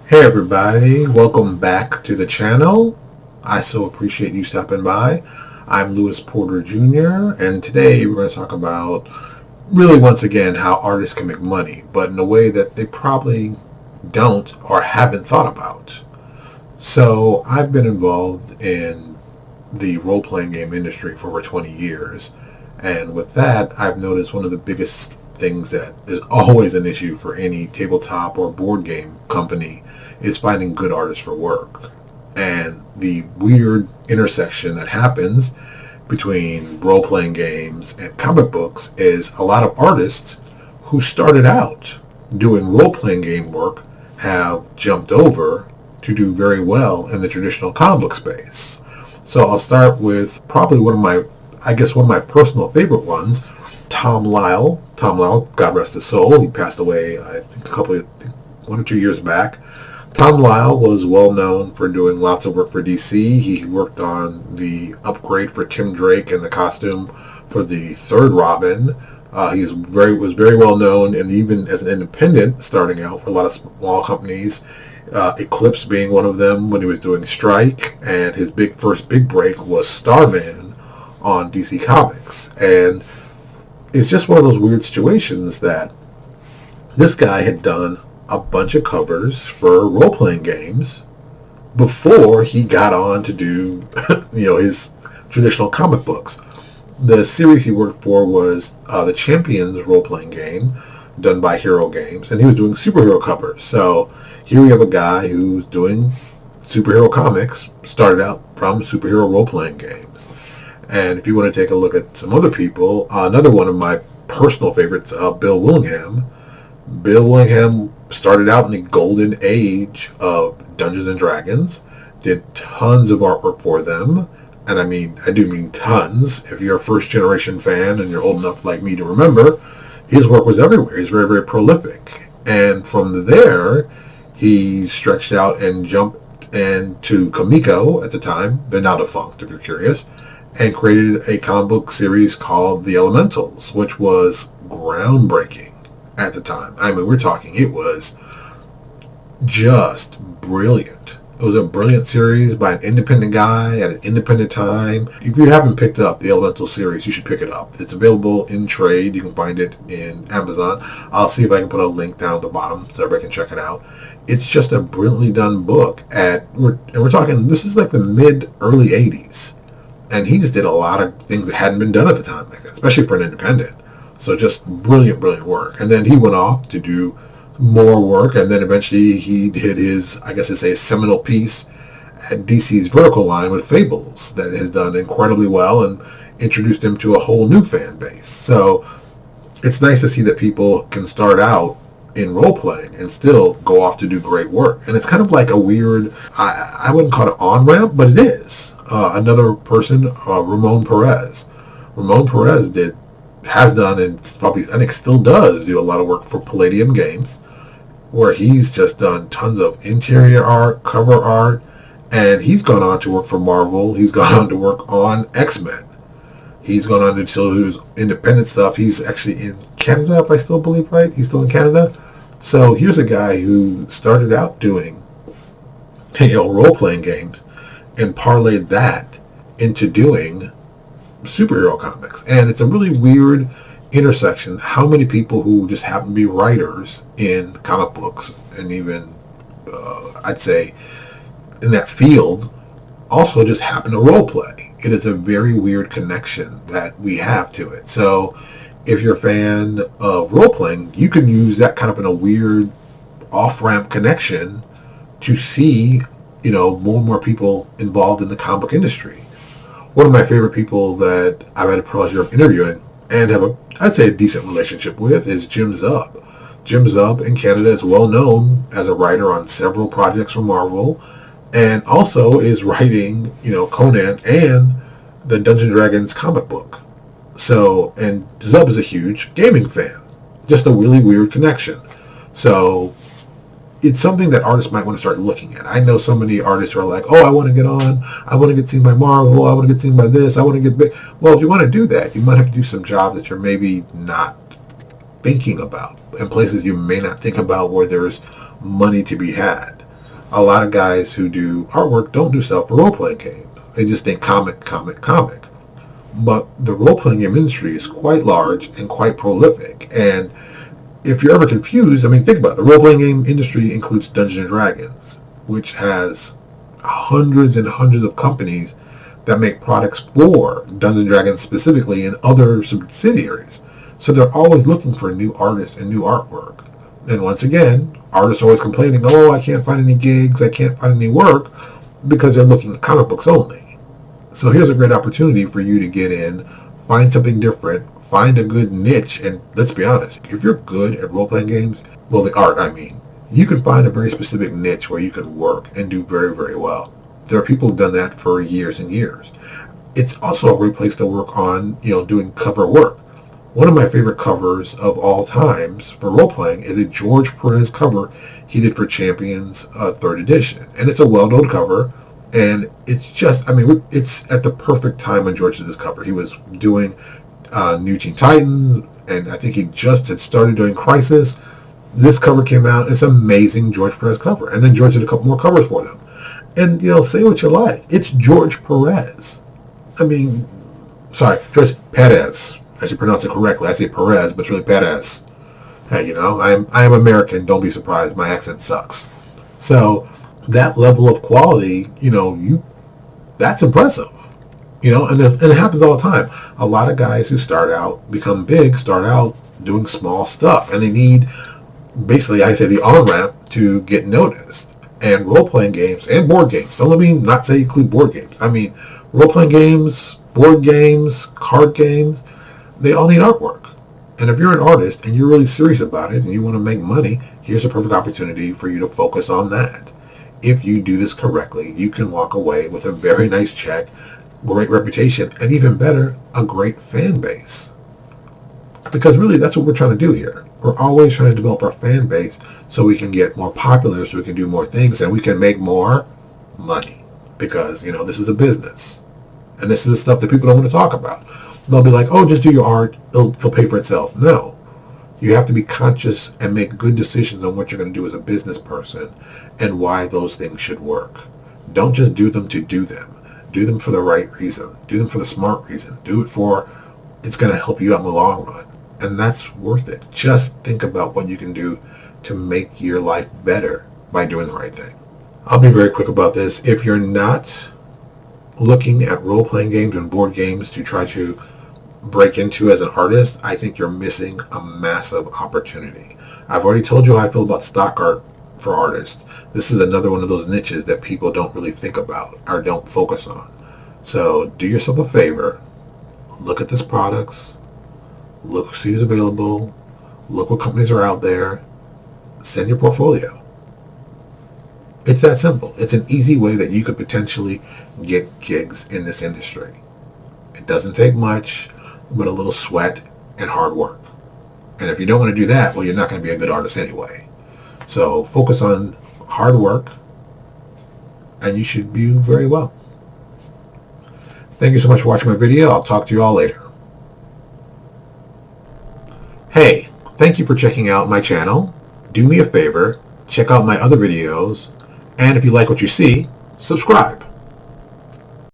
Hey everybody, welcome back to the channel. I so appreciate you stopping by. I'm Lewis Porter Jr. and today we're going to talk about really once again how artists can make money, but in a way that they probably don't or haven't thought about. So I've been involved in the role-playing game industry for over 20 years, and with that I've noticed one of the biggest things that is always an issue for any tabletop or board game company is finding good artists for work. And the weird intersection that happens between role-playing games and comic books is a lot of artists who started out doing role-playing game work have jumped over to do very well in the traditional comic book space. So I'll start with probably one of my personal favorite ones, Tom Lyle. Tom Lyle, God rest his soul, he passed away I think 1 or 2 years back. Tom Lyle was well known for doing lots of work for DC. He worked on the upgrade for Tim Drake and the costume for the third Robin. He was very well known, and even as an independent, starting out for a lot of small companies, Eclipse being one of them when he was doing Strike, and his first big break was Starman on DC Comics. And it's just one of those weird situations that this guy had done a bunch of covers for role-playing games before he got on to do his traditional comic books. The series he worked for was the Champions role-playing game done by Hero Games, and he was doing superhero covers. So here we have a guy who's doing superhero comics, started out from superhero role-playing games. And if you want to take a look at some other people, another one of my personal favorites, Bill Willingham. Bill Willingham started out in the golden age of Dungeons and Dragons, did tons of artwork for them, and I do mean tons. If you're a first generation fan and you're old enough like me to remember, his work was everywhere. He's very, very prolific. And from there, he stretched out and jumped into Comico at the time, they're now defunct if you're curious, and created a comic book series called The Elementals, which was groundbreaking at the time. We're talking, it was just brilliant. It was a brilliant series by an independent guy at an independent time. If you haven't picked up the Elemental series, you should pick it up. It's available in trade. You can find it in Amazon. I'll see if I can put a link down at the bottom so everybody can check it out. It's just a brilliantly done book. We're talking, this is like the mid-early 80s. And he just did a lot of things that hadn't been done at the time like that, especially for an independent. So just brilliant, brilliant work. And then he went off to do more work, and then eventually he did his, I guess it's a seminal piece at DC's Vertical line with Fables that has done incredibly well and introduced him to a whole new fan base. So it's nice to see that people can start out in role-playing and still go off to do great work. And it's kind of like a weird, I wouldn't call it on-ramp, but it is. Another person, Ramon Perez. Ramon Perez has done and probably I think still does do a lot of work for Palladium Games, where he's just done tons of interior art, cover art, and he's gone on to work for Marvel. He's gone on to work on X-Men. He's gone on to still do his independent stuff. He's actually in Canada, if I still believe right. He's still in Canada. So here's a guy who started out doing role-playing games and parlayed that into doing superhero comics. And it's a really weird intersection how many people who just happen to be writers in comic books and even I'd say in that field also just happen to role play. It is a very weird connection that we have to it. So if you're a fan of role playing, you can use that kind of in a weird off-ramp connection to see more and more people involved in the comic book industry. One of my favorite people that I've had the pleasure of interviewing and have I'd say a decent relationship with is Jim Zub. Jim Zub in Canada is well known as a writer on several projects for Marvel, and also is writing, Conan and the Dungeons & Dragons comic book. So, and Zub is a huge gaming fan. Just a really weird connection. So it's something that artists might want to start looking at. I know so many artists who are like, oh, I want to get on, I want to get seen by Marvel, I want to get seen by this, I want to get big. Well, if you want to do that, you might have to do some job that you're maybe not thinking about, and places you may not think about where there's money to be had. A lot of guys who do artwork don't do stuff for role-playing games. They just think comic, comic, comic. But the role-playing game industry is quite large and quite prolific. And if you're ever confused, I mean, think about it. The role-playing game industry includes Dungeons & Dragons, which has hundreds and hundreds of companies that make products for Dungeons & Dragons specifically and other subsidiaries. So they're always looking for new artists and new artwork. And once again, artists are always complaining, oh, I can't find any gigs, I can't find any work, because they're looking at comic books only. So here's a great opportunity for you to get in, find something different, find a good niche, and let's be honest, if you're good at role-playing games, well, the art, I mean, you can find a very specific niche where you can work and do very, very well. There are people who've done that for years and years. It's also a great place to work on, doing cover work. One of my favorite covers of all times for role-playing is a George Perez cover he did for Champions 3rd edition. And it's a well-known cover, and it's just, it's at the perfect time when George did this cover. He was doing New Teen Titans, and I think he just had started doing Crisis. This cover came out. It's an amazing George Perez cover. And then George did a couple more covers for them. And, say what you like. It's George Perez. George Perez. I should pronounce it correctly. I say Perez, but it's really Perez. Hey, I am American. Don't be surprised. My accent sucks. So that level of quality, that's impressive. And it happens all the time. A lot of guys who become big, start out doing small stuff, and they need, basically, I say, the on-ramp to get noticed. And role-playing games and board games. Don't let me not say include board games. Role-playing games, board games, card games, they all need artwork. And if you're an artist and you're really serious about it and you want to make money, here's a perfect opportunity for you to focus on that. If you do this correctly, you can walk away with a very nice check, great reputation, and even better, a great fan base. Because really, that's what we're trying to do here. We're always trying to develop our fan base so we can get more popular, so we can do more things, and we can make more money. Because, this is a business. And this is the stuff that people don't want to talk about. They'll be like, oh, just do your art. It'll pay for itself. No. You have to be conscious and make good decisions on what you're going to do as a business person and why those things should work. Don't just do them to do them. Do them for the right reason. Do them for the smart reason. Do it for it's going to help you out in the long run. And that's worth it. Just think about what you can do to make your life better by doing the right thing. I'll be very quick about this. If you're not looking at role-playing games and board games to try to break into as an artist, I think you're missing a massive opportunity. I've already told you how I feel about stock art for artists. This is another one of those niches that people don't really think about or don't focus on. So do yourself a favor. Look at these products. Look, see who's available. Look what companies are out there. Send your portfolio. It's that simple. It's an easy way that you could potentially get gigs in this industry. It doesn't take much, but a little sweat and hard work. And if you don't want to do that, well, you're not going to be a good artist anyway. So focus on hard work, and you should do very well. Thank you so much for watching my video. I'll talk to you all later. Hey, thank you for checking out my channel. Do me a favor, check out my other videos, and if you like what you see, subscribe.